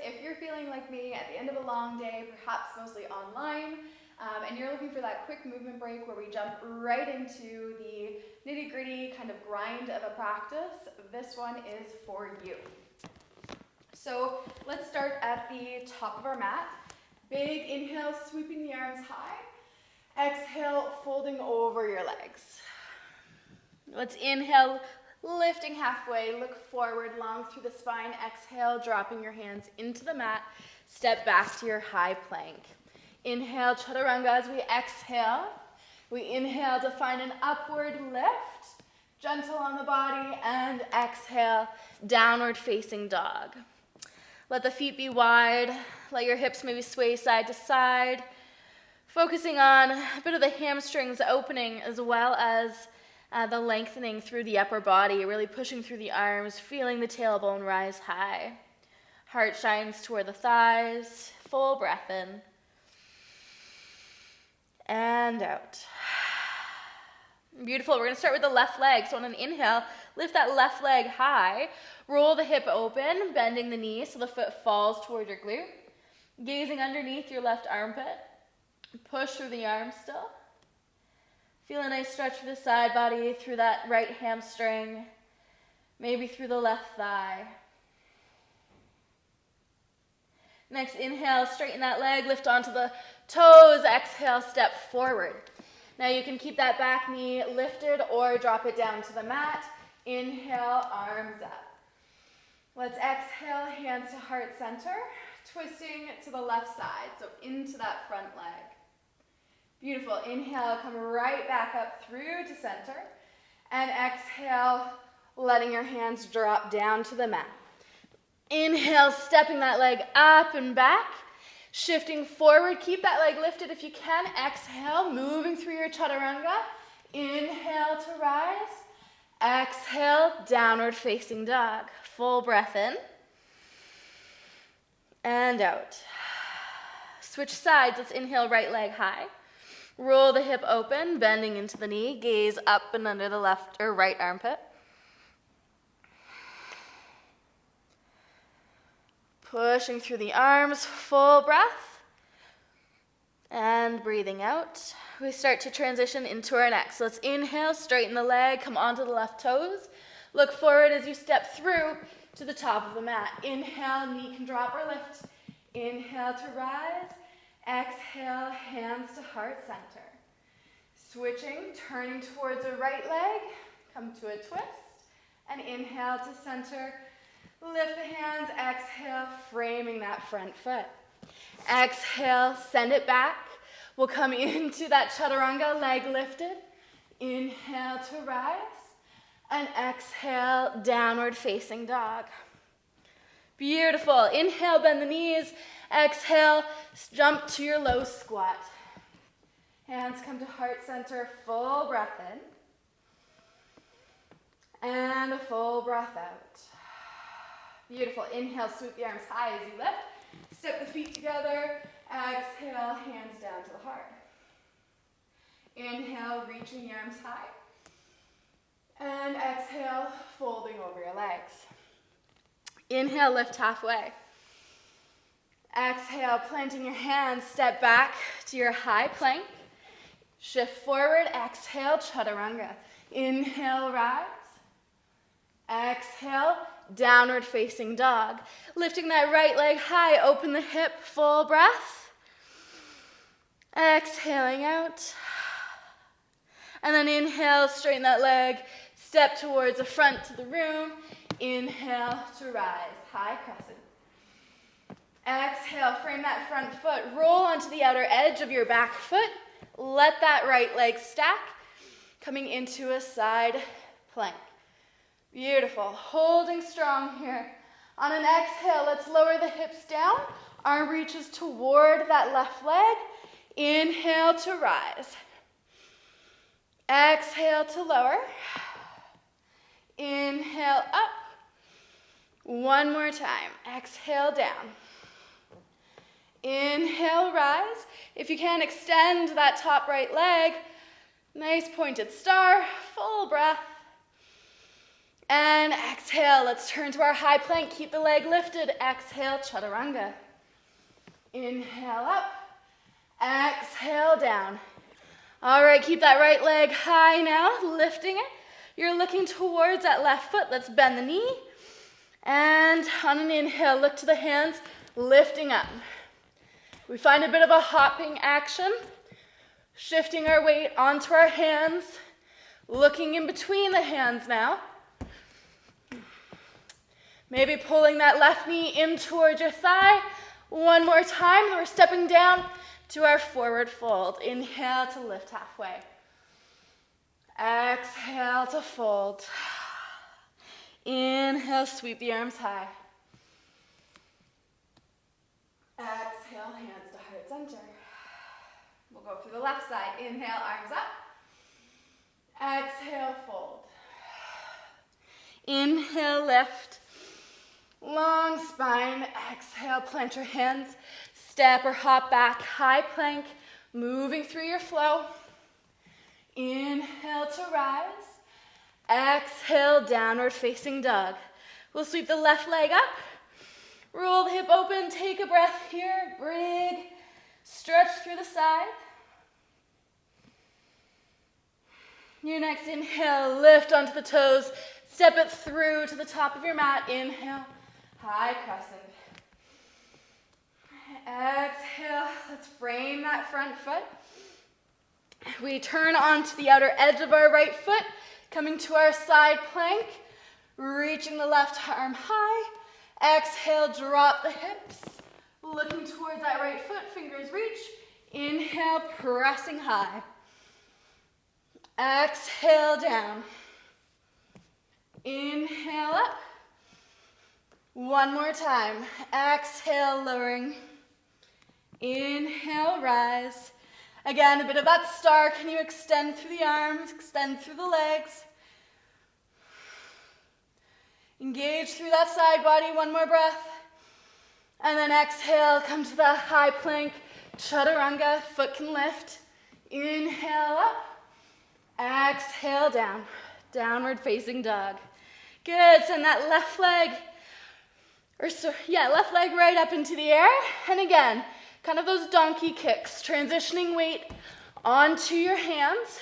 if you're feeling like me at the end of a long day, perhaps mostly online, and you're looking for that quick movement break where we jump right into the nitty-gritty kind of grind of a practice, this one is for you. So let's start at the top of our mat. Big inhale, sweeping the arms high. Exhale, folding over your legs. Let's inhale, lifting halfway, look forward, long through the spine. Exhale, dropping your hands into the mat. Step back to your high plank. Inhale, chaturanga as we exhale. We inhale to find an upward lift, gentle on the body, and exhale, downward facing dog. Let the feet be wide. Let your hips maybe sway side to side. Focusing on a bit of the hamstrings opening as well as the lengthening through the upper body, really pushing through the arms, feeling the tailbone rise high. Heart shines toward the thighs. Full breath in. And out. Beautiful. We're going to start with the left leg. So on an inhale, lift that left leg high. Roll the hip open, bending the knee so the foot falls toward your glute. Gazing underneath your left armpit. Push through the arms still. Feel a nice stretch through the side body, through that right hamstring, maybe through the left thigh. Next, inhale, straighten that leg, lift onto the toes. Exhale, step forward. Now you can keep that back knee lifted or drop it down to the mat. Inhale, arms up. Let's exhale, hands to heart center, twisting to the left side, so into that front leg. Beautiful. Inhale, come right back up through to center. And exhale, letting your hands drop down to the mat. Inhale, stepping that leg up and back. Shifting forward, keep that leg lifted if you can. Exhale, moving through your chaturanga. Inhale to rise. Exhale, downward facing dog. Full breath in. And out. Switch sides. Let's inhale, right leg high. Roll the hip open, bending into the knee. Gaze up and under the left or right armpit. Pushing through the arms, full breath. And breathing out. We start to transition into our next. So let's inhale, straighten the leg, come onto the left toes. Look forward as you step through to the top of the mat. Inhale, knee can drop or lift. Inhale to rise. Exhale, hands to heart center. Switching, turning towards the right leg. Come to a twist. And inhale to center. Lift the hands, exhale, framing that front foot. Exhale, send it back. We'll come into that chaturanga, leg lifted. Inhale to rise. And exhale, downward facing dog. Beautiful. Inhale, bend the knees. Exhale, jump to your low squat. Hands come to heart center, full breath in. And a full breath out. Beautiful. Inhale, sweep the arms high as you lift. Step the feet together. Exhale, hands down to the heart. Inhale, reaching the arms high. And exhale, folding over your legs. Inhale, lift halfway. Exhale, planting your hands, step back to your high plank. Shift forward, exhale, chaturanga. Inhale, rise. Exhale, downward facing dog. Lifting that right leg high, open the hip, full breath. Exhaling out. And then inhale, straighten that leg, step towards the front to the room. Inhale to rise, high crescent. Exhale, frame that front foot, roll onto the outer edge of your back foot. Let that right leg stack, coming into a side plank. Beautiful. Holding strong here. On an exhale, let's lower the hips down. Arm reaches toward that left leg. Inhale to rise. Exhale to lower. Inhale up. One more time. Exhale down. Inhale, rise. If you can, extend that top right leg. Nice pointed star. Full breath. And exhale, let's turn to our high plank. Keep the leg lifted. Exhale, chaturanga. Inhale up. Exhale down. All right, keep that right leg high now, lifting it. You're looking towards that left foot. Let's bend the knee. And on an inhale, look to the hands, lifting up. We find a bit of a hopping action, shifting our weight onto our hands, looking in between the hands now. Maybe pulling that left knee in towards your thigh. One more time, and we're stepping down to our forward fold. Inhale to lift halfway. Exhale to fold. Inhale, sweep the arms high. Exhale, hands to heart center. We'll go through the left side. Inhale, arms up. Exhale, fold. Inhale, lift. Long spine. Exhale, plant your hands. Step or hop back, high plank, moving through your flow. Inhale to rise. Exhale, downward facing dog. We'll sweep the left leg up. Roll the hip open, take a breath here. Big stretch through the side. Your next inhale, lift onto the toes. Step it through to the top of your mat. Inhale, high crescent. Exhale, let's frame that front foot. We turn onto the outer edge of our right foot, coming to our side plank, reaching the left arm high. Exhale, drop the hips, looking towards that right foot, fingers reach. Inhale, pressing high. Exhale, down. Inhale, up. One more time. Exhale, lowering. Inhale, rise. Again, a bit of that star. Can you extend through the arms, extend through the legs? Engage through that side body. One more breath. And then exhale, come to the high plank, chaturanga, foot can lift. Inhale, up. Exhale, down. Downward facing dog. Good, send that left leg, left leg right up into the air. And again, kind of those donkey kicks, transitioning weight onto your hands.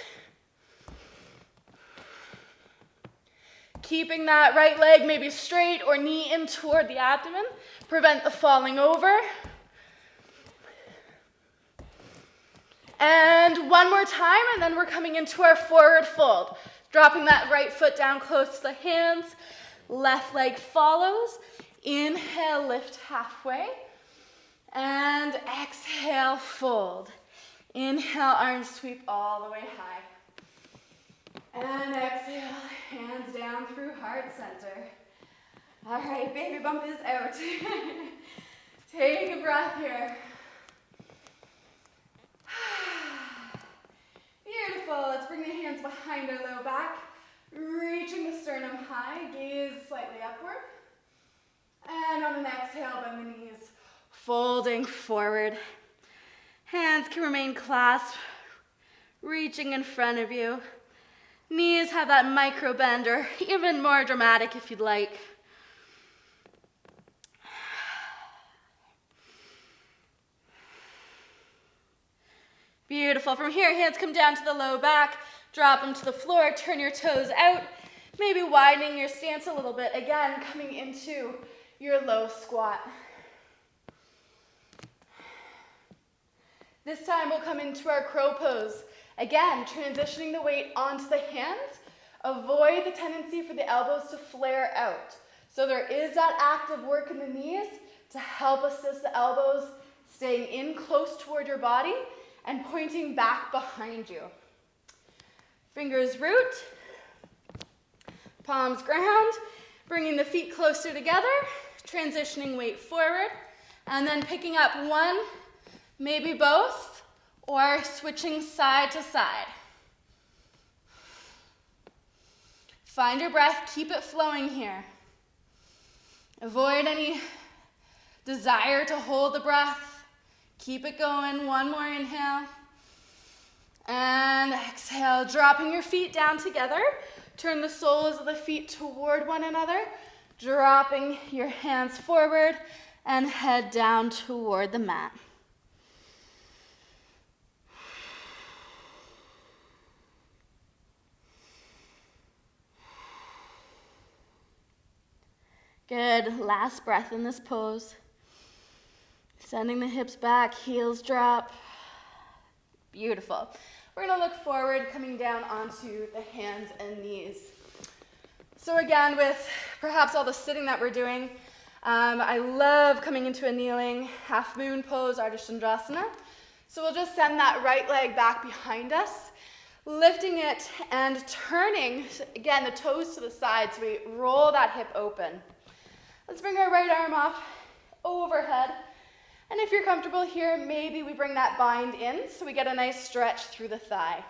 Keeping that right leg maybe straight or knee in toward the abdomen. Prevent the falling over. And one more time, and then we're coming into our forward fold. Dropping that right foot down close to the hands. Left leg follows. Inhale, lift halfway. And exhale, fold. Inhale, arms sweep all the way high. And exhale, hands down through heart center. All right, baby bump is out. Take a breath here. Beautiful. Let's bring the hands behind our low back. Reaching the sternum high, gaze slightly upward. And on an exhale, bend the knees. Folding forward. Hands can remain clasped, reaching in front of you. Knees have that micro bend, or even more dramatic if you'd like. Beautiful. From here, hands come down to the low back, drop them to the floor, turn your toes out, maybe widening your stance a little bit. Again, coming into your low squat. This time we'll come into our crow pose. Again, transitioning the weight onto the hands. Avoid the tendency for the elbows to flare out. So there is that active work in the knees to help assist the elbows staying in close toward your body and pointing back behind you. Fingers root, palms ground, bringing the feet closer together, transitioning weight forward, and then picking up one, maybe both, or switching side to side. Find your breath, keep it flowing here. Avoid any desire to hold the breath. Keep it going. One more inhale. And exhale, dropping your feet down together. Turn the soles of the feet toward one another, dropping your hands forward and head down toward the mat. Good. Last breath in this pose. Sending the hips back, heels drop. Beautiful. We're going to look forward, coming down onto the hands and knees. So again, with perhaps all the sitting that we're doing, I love coming into a kneeling half moon pose, Ardha Chandrasana. So we'll just send that right leg back behind us, lifting it and turning, again, the toes to the side so we roll that hip open. Let's bring our right arm up overhead. And if you're comfortable here, maybe we bring that bind in so we get a nice stretch through the thigh.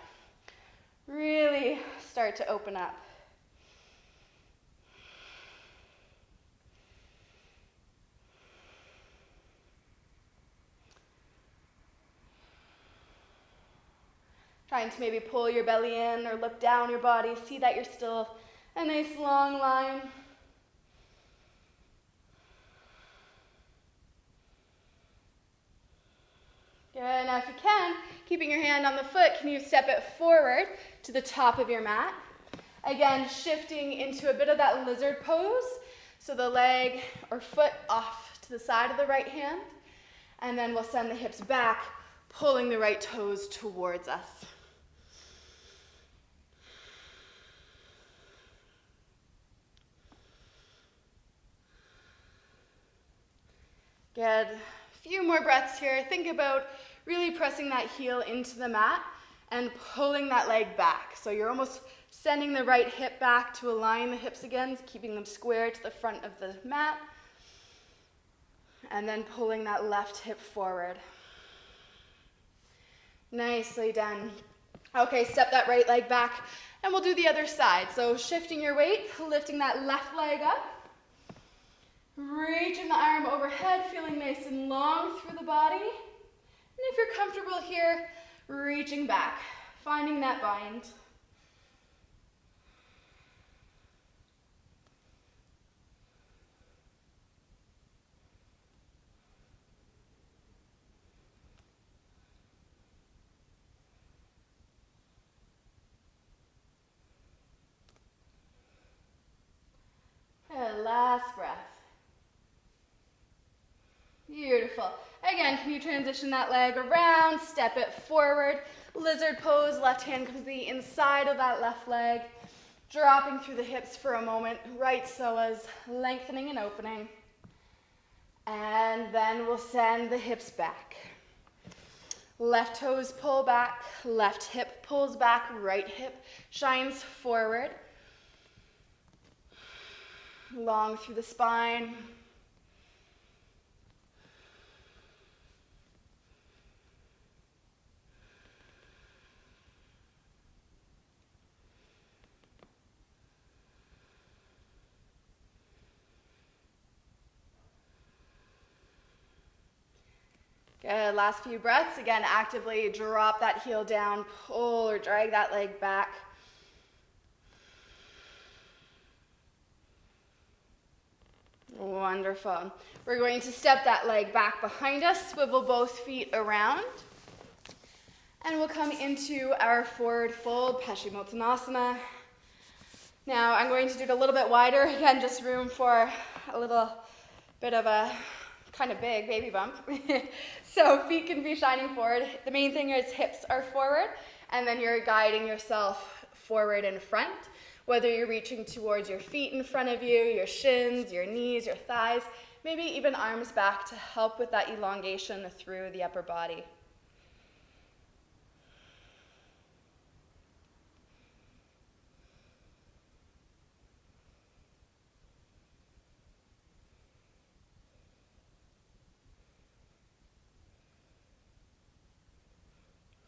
Really start to open up. Trying to maybe pull your belly in or look down your body. See that you're still a nice long line. Good. Now if you can, keeping your hand on the foot, can you step it forward to the top of your mat? Again, shifting into a bit of that lizard pose. So the leg or foot off to the side of the right hand. And then we'll send the hips back, pulling the right toes towards us. Good. A few more breaths here. Think about really pressing that heel into the mat and pulling that leg back. So you're almost sending the right hip back to align the hips again, keeping them square to the front of the mat. And then pulling that left hip forward. Nicely done. Okay, step that right leg back and we'll do the other side. So shifting your weight, lifting that left leg up. Reaching the arm overhead, feeling nice and long through the body. And if you're comfortable here, reaching back, finding that bind. And last breath. Beautiful. Again, can you transition that leg around, step it forward, lizard pose, left hand comes to the inside of that left leg, dropping through the hips for a moment, right psoas, lengthening and opening. And then we'll send the hips back. Left toes pull back, left hip pulls back, right hip shines forward. Long through the spine. Good, last few breaths. Again, actively drop that heel down, pull or drag that leg back. Wonderful. We're going to step that leg back behind us, swivel both feet around, and we'll come into our forward fold, Paschimottanasana. Now, I'm going to do it a little bit wider, again, just room for a little bit of a kind of big baby bump. So feet can be shining forward. The main thing is hips are forward, and then you're guiding yourself forward and front. Whether you're reaching towards your feet in front of you, your shins, your knees, your thighs, maybe even arms back to help with that elongation through the upper body.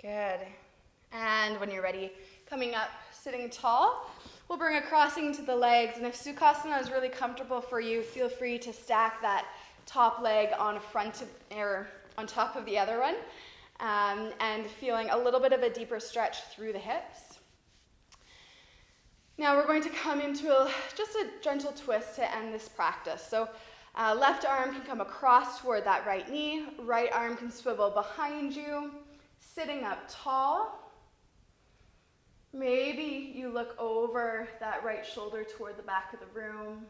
Good. And when you're ready, coming up, sitting tall, we'll bring a crossing to the legs. And if Sukhasana is really comfortable for you, feel free to stack that top leg on front of, or on top of the other one, and feeling a little bit of a deeper stretch through the hips. Now we're going to come into just a gentle twist to end this practice. So left arm can come across toward that right knee. Right arm can swivel behind you, sitting up tall. Maybe you look over that right shoulder toward the back of the room.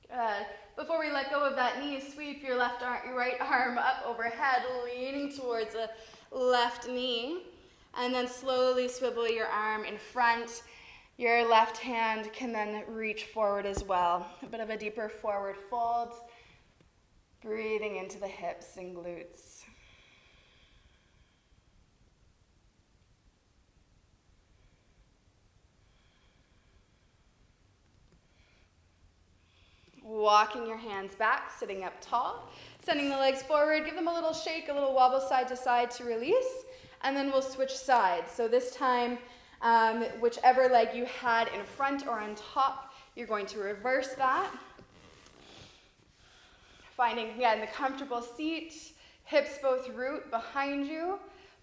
Good. Before we let go of that knee, sweep your your right arm up overhead, leaning towards the left knee, and then slowly swivel your arm in front. Your left hand can then reach forward as well. A bit of a deeper forward fold, breathing into the hips and glutes. Walking your hands back, sitting up tall, sending the legs forward, give them a little shake, a little wobble side to side to release, and then we'll switch sides. So this time, whichever leg you had in front or on top, you're going to reverse that. Finding, again, the comfortable seat, hips both root behind you.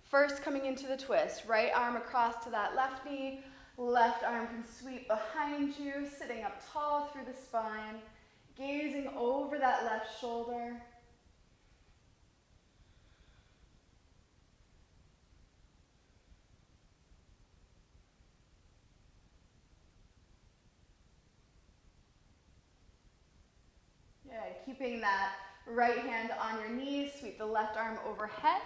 First coming into the twist, right arm across to that left knee, left arm can sweep behind you, sitting up tall through the spine. Gazing over that left shoulder. Yeah, keeping that right hand on your knees, sweep the left arm overhead.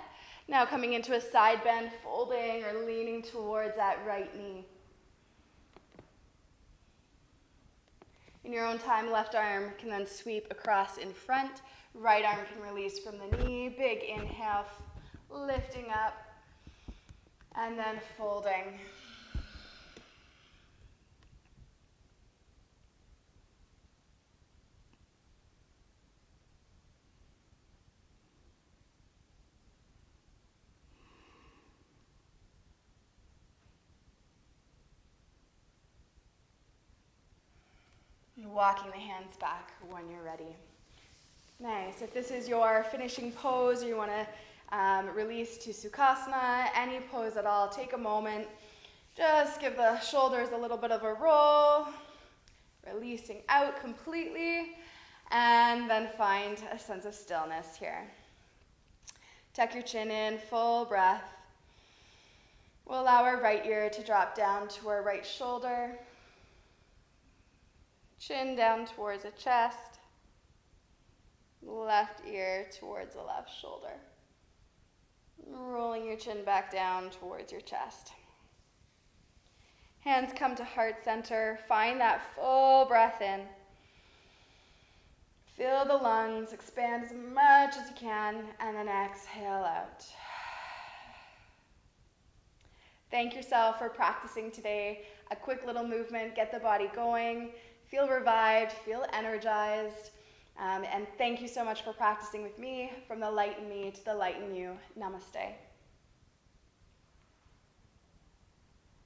Now coming into a side bend, folding or leaning towards that right knee. In your own time, left arm can then sweep across in front. Right arm can release from the knee. Big inhale, lifting up, and then folding. Walking the hands back when you're ready. Nice. If this is your finishing pose, or you want to release to Sukhasana, any pose at all, take a moment. Just give the shoulders a little bit of a roll, releasing out completely, and then find a sense of stillness here. Tuck your chin in, full breath. We'll allow our right ear to drop down to our right shoulder. Chin down towards the chest. Left ear towards the left shoulder. Rolling your chin back down towards your chest. Hands come to heart center. Find that full breath in. Fill the lungs, expand as much as you can, and then exhale out. Thank yourself for practicing today. A quick little movement, get the body going. Feel revived, feel energized, and thank you so much for practicing with me. From the light in me to the light in you. Namaste.